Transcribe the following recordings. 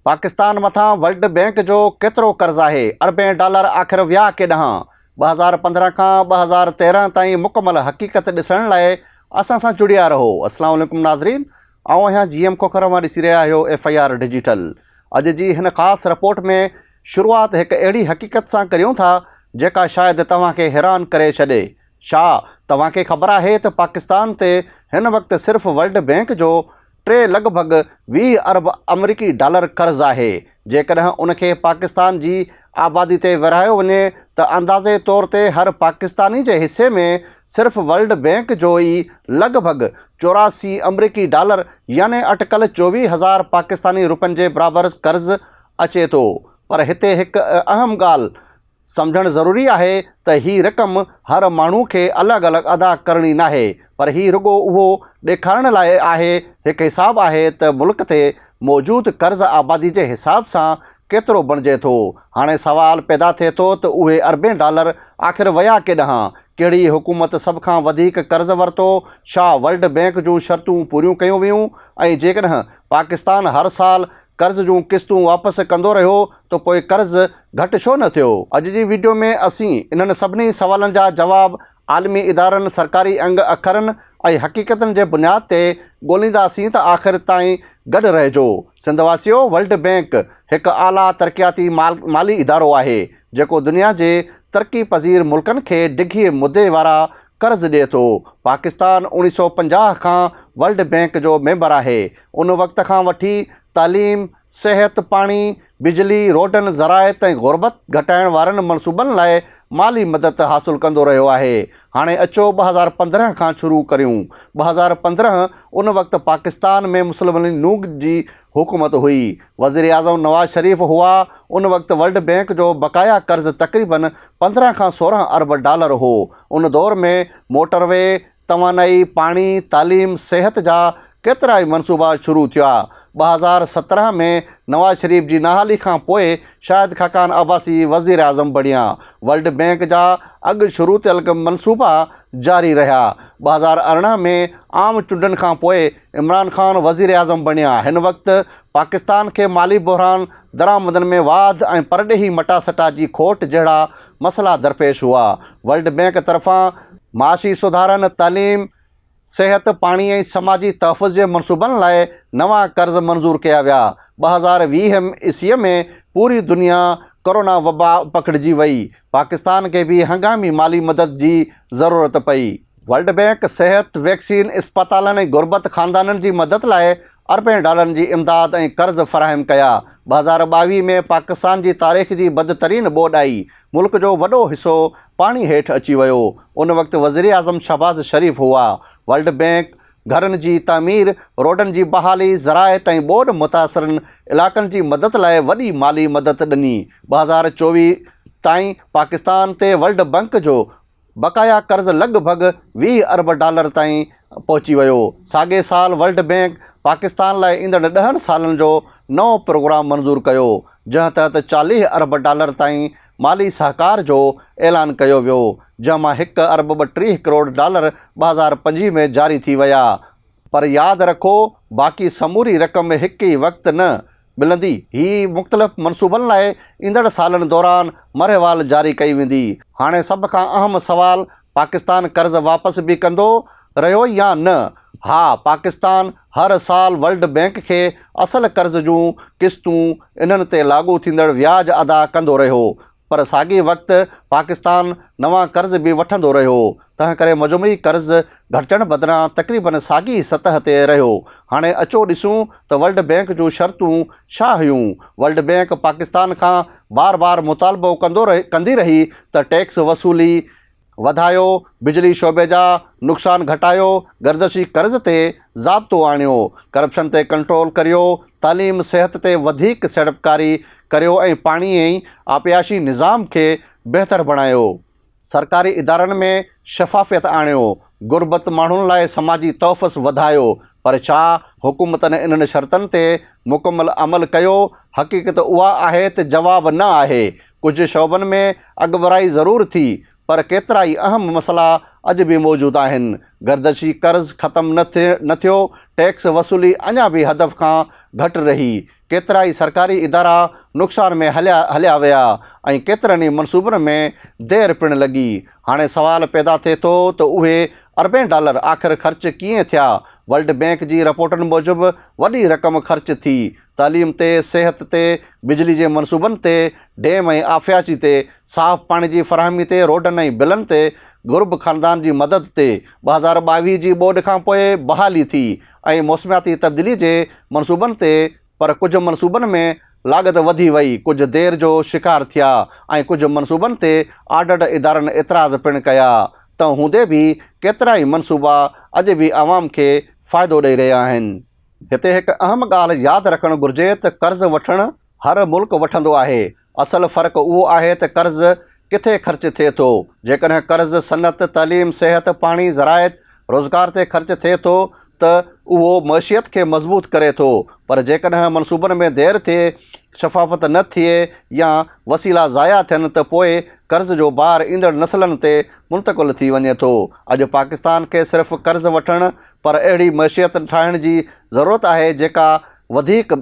पाकिस्तान मथां world bank जो केतिरो कर्ज़ आहे? अरबें डॉलर आख़िर विया केॾांहुं? 2015 खां 2013 ताईं मुकमल हक़ीक़त ॾिसण लाइ असां सां जुड़िया रहो। अस्सलाम वालेकुम नाज़रीन, आऊं आहियां GM खोखर मां ॾिसी रहिया आहियो FIR डिजिटल। अॼु जी हिन ख़ासि रिपोर्ट में शुरूआति हिकु अहिड़ी हक़ीक़त सां करियूं था जेका शायदि तव्हांखे हैरान करे छॾे। छा तव्हांखे ख़बर आहे त पाकिस्तान ते हिन वक़्तु सिर्फ़ु वर्ल्ड बैंक जो लॻभॻि 20 अरब अमरीकी डॉलर कर्ज़ आहे। जेकॾहिं उनखे पाकिस्तान जी आबादी ते विरहायो वञे त अंदाज़े तौर ते हर पाकिस्तानी जे हिसे में सिर्फ़ु वर्ल्ड बैंक जो ई लॻभॻि 84 अमरीकी डॉलर यानी अटकल 24,000 पाकिस्तानी रुपयनि जे बराबरि कर्ज़ अचे थो। पर हिते हिकु अहम ॻाल्हि सम्झणु ज़रूरी आहे त हीअ रक़म हर माण्हू खे अलॻि अलॻि अदा करणी नाहे, पर हीअ रुॻो उहो ॾेखारण लाइ आहे, हिकु हिसाबु आहे त मुल्क ते मौजूदु कर्ज़ आबादी जे हिसाब सां केतिरो बणिजे थो। हाणे सवाल पैदा थिए थो त उहे अरबें डॉलर आख़िर विया केॾांहुं? कहिड़ी हुकूमत सभ खां वधीक कर्ज़ वरितो? छा वर्ल्ड बैंक जूं शर्तूं पूरियूं कयूं वियूं? ऐं जेकॾहिं पाकिस्तान हर साल कर्ज़ जूं क़िस्तूं वापसि कंदो रहियो त पोइ कर्ज़ घटि छो न थियो? अॼु जी वीडियो में असीं इन्हनि सभिनी सवालनि जा जवाब आलमी इदारनि, सरकारी अंग अखरनि ऐं हक़ीक़तनि जे बुनियाद ते ॻोल्हींदासीं त आख़िर ताईं गॾु रहिजो। सिंधवासियो, वर्ल्ड बैंक हिकु आला तरक़ियाती माली इदारो आहे जेको दुनिया जे तरक़ी पज़ीर मुल्कनि खे डिघे मुदे वारा कर्ज़ ॾिए थो। पाकिस्तान 1950 खां वर्ल्ड बैंक जो मेंबर आहे। उन वक़्त खां वठी तालीम, सिहत, पाणी, बिजली, रोडनि, ज़राइत ऐं ग़ुर्बत घटाइण वारनि मनसूबनि लाइ माली मदद हासिलु कंदो रहियो आहे। हाणे अचो 2015 खां शुरू करियूं। 2015 उन वक़्तु पाकिस्तान में मुस्लिम लीग जी हुकूमत हुई। वज़ीर आज़म नवाज़ शरीफ़ हुआ। उन वक़्तु वर्ल्ड बैंक जो बक़ाया कर्ज़ तक़रीबन 15 खां 16 अरब डॉलर हो। उन दौर में मोटरवे, तवानाई, पाणी, तालीम, सिहत जा केतिरा ई मनसूबा शुरू थिया। 2017 में नवाज़ शरीफ़ जी नहाली खां पोइ शाहिद खाकान अब्बासी वज़ीर आज़म बणिया। वर्ल्ड बैंक जा अॻु शुरू थियल मनसूबा जारी रहिया। 2018 में आम चूंडनि खां पोइ इमरान ख़ान वज़ीर आज़म बणिया। हिन वक़्तु पाकिस्तान खे माली बहरान, दरामदनि में वाध ऐं परॾेही मटासटा जी खोट जहिड़ा मसइला दरपेश हुआ। वर्ल्ड बैंक तरफ़ां माशी सुधारनि, तालीम, सिहत, पाणी ऐं समाजी तहफ़ुज़ जे मनसूबनि लाइ नवां कर्ज़ मंज़ूर कया विया। 2020 ईस्वीअ में पूरी दुनिया कोरोना वबा पकड़िजी वई। पाकिस्तान खे बि हंगामी माली मदद जी ज़रूरत पई। वर्ल्ड बैंक सिहत, वैक्सीन, इस्पतालनि ऐं ग़ुर्बत ख़ानदाननि जी मदद लाइ अरबें डॉलरनि जी इमदाद ऐं कर्ज़ फ़राहम कया। 2022 में पाकिस्तान जी तारीख़ जी बदतरीन ॿोॾ आई। मुल्क जो वॾो हिसो पाणी हेठि अची वियो। उन वक़्तु वज़ीर आज़म शहबाज़ शरीफ़ हुआ। वर्ल्ड बैंक घरनि जी तामीर, रोडनि जी बहाली, ज़राइत ऐं ॿोॾ मुतासिरनि इलाइक़नि जी मदद लाइ वॾी माली मदद ॾिनी। 2024 ताईं पाकिस्तान ते वर्ल्ड बैंक जो बक़ाया कर्ज़ लॻभॻि 20 अरब डॉलर ताईं पहुची वियो। साॻे साल वर्ल्ड बैंक पाकिस्तान लाइ ईंदड़ 10 सालनि जो नओं प्रोग्राम मंज़ूर कयो, जंहिं तहत 40 अरब डॉलर ताईं माली सहकार जो ऐलान कयो वियो, जंहिंमां 1 अरब 32 करोड़ डॉलर 2025 में जारी थी विया। पर यादि रखो, बाक़ी समूरी रक़म हिकु ई वक़्तु न मिलंदी। ही मुख़्तलिफ़ मनसूबनि लाइ ईंदड़ सालनि दौरान मरहेवाल जारी कई वेंदी। हाणे सभ खां अहम सवाल, पाकिस्तान कर्ज़ वापसि बि कंदो रहियो या न? हा, पाकिस्तान हर साल वर्ल्ड बैंक खे असल कर्ज़ जूं क़िस्तूं, इन्हनि ते लाॻू थींदड़ व्याज अदा कंदो रहियो, पर साॻिए वक़्तु पाकिस्तान नवां कर्ज़ बि वठंदो रहियो। तंहिं करे मजमूई कर्ज़ घटण बदिरां तक़रीबन साॻी सतह ते रहियो। हाणे अचो ॾिसूं त वर्ल्ड बैंक जूं शर्तूं छा हुयूं। वर्ल्ड बैंक पाकिस्तान खां बार बार मुतालबो कंदी रही त टैक्स वसूली वधायो, बिजली शोबे जा नुक़सान घटायो, गर्दशी कर्ज़ ते ज़ाब्तो आणियो, करप्शन ते कंट्रोल करियो, तालीम, सिहत ते वधीक सीड़पकारी करियो ऐं पाणी ऐं आबियाशी निज़ाम खे बहितर बणायो। सरकारी इदारनि में शफ़ाफ़ियत आणियो, ग़ुर्बत माण्हुनि लाइ समाजी तहफ़ुज़ वधायो। पर छा हुकूमतनि इन्हनि शर्तनि ते मुकमल अमल कयो? हक़ीक़त उहा आहे त जवाबु न आहे। कुझु शोबनि में अॻुवारी ज़रूरु थी, पर केतिरा ई अहम मसइला अॼु बि मौजूदु आहिनि। गर्दशी कर्ज़ ख़तमु न थियो, टैक्स वसूली अञा बि हदफ़ खां घटि रही, केतिरा ई सरकारी इदारा नुक़सान में हलिया विया ऐं केतिरनि ई मनसूबनि में देरि पिणु लॻी। हाणे सवाल पैदा थिए थो त उहे अरबें डॉलर आख़िर ख़र्च कीअं थिया। वर्ल्ड बैंक जी रिपोर्टनि मूजिबि वॾी रक़म ख़र्च थी तालीम ते, सिहत ते, बिजली जे मनसूबनि ते, डैम ऐं आफ़ियाची ते, साफ़ पाणी जी फ़राहमी ते, रोडनि ऐं बिलनि ते, गुरब ख़ानदान जी मदद ते। 2022 जी ॿोॾि खां पोइ बहाली थी ऐं मौसमियाती तब्दीली जे मनसूबनि ते, पर कुझु मनसूबनि में लागत वधी वई, कुझु देरि जो शिकार थिया ऐं कुझु मनसूबनि ते आडड इदारनि एतिराज़ पिणु कया। त हूंदे बि केतिरा ई मनसूबा अॼु बि आवाम खे फ़ाइदो ॾेई रहिया आहिनि। हिते हिकु अहम ॻाल्हि यादि रखणु घुरिजे त कर्ज़ वठणु हर मुल्क वठंदो आहे। असुलु फ़र्क़ु उहो आहे त कर्ज़ किथे ख़र्च थिए थो। जेकॾहिं कर्ज़ सनत, तालीम, सिहत, पाणी, ज़राइत, रोज़गार ते ख़र्च थिए थो त उहो मइशियत खे मज़बूत करे थो, पर जेकॾहिं मनसूबनि में देरि थिए, शफ़ाफ़त न थिए या वसीला ज़ाया थियनि त पोइ कर्ज़ जो भार ईंदड़ नसलनि ते मुंतक़िल थी वञे थो। अॼु पाकिस्तान खे सिर्फ़ु कर्ज़ वठणु पर अहिड़ी मइशियत ठाहिण जी ज़रूरत आहे जेका वधीक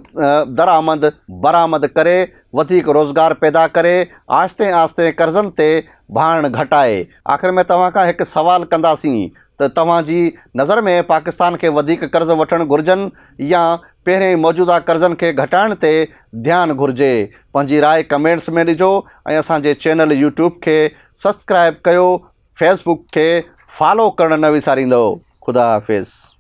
दरामद बरामद करे, वधीक रोज़गार पैदा करे, आहिस्ते आहिस्ते कर्ज़नि ते भारण घटाए। आख़िर में तव्हां खां हिकु सवाल कंदासीं त तव्हांजी नज़र में पाकिस्तान खे वधीक कर्ज़ वठणु घुरिजनि या पहिरें मौजूदा कर्ज़नि खे घटाइण ते ध्यानु घुरिजे। पंहिंजी राय कमेंट्स में ॾिजो ऐं असांजे चैनल यूट्यूब खे सब्सक्राइब कयो, फेसबुक खे फॉलो करणु न विसारींदो। ख़ुदा हाफ़िज़।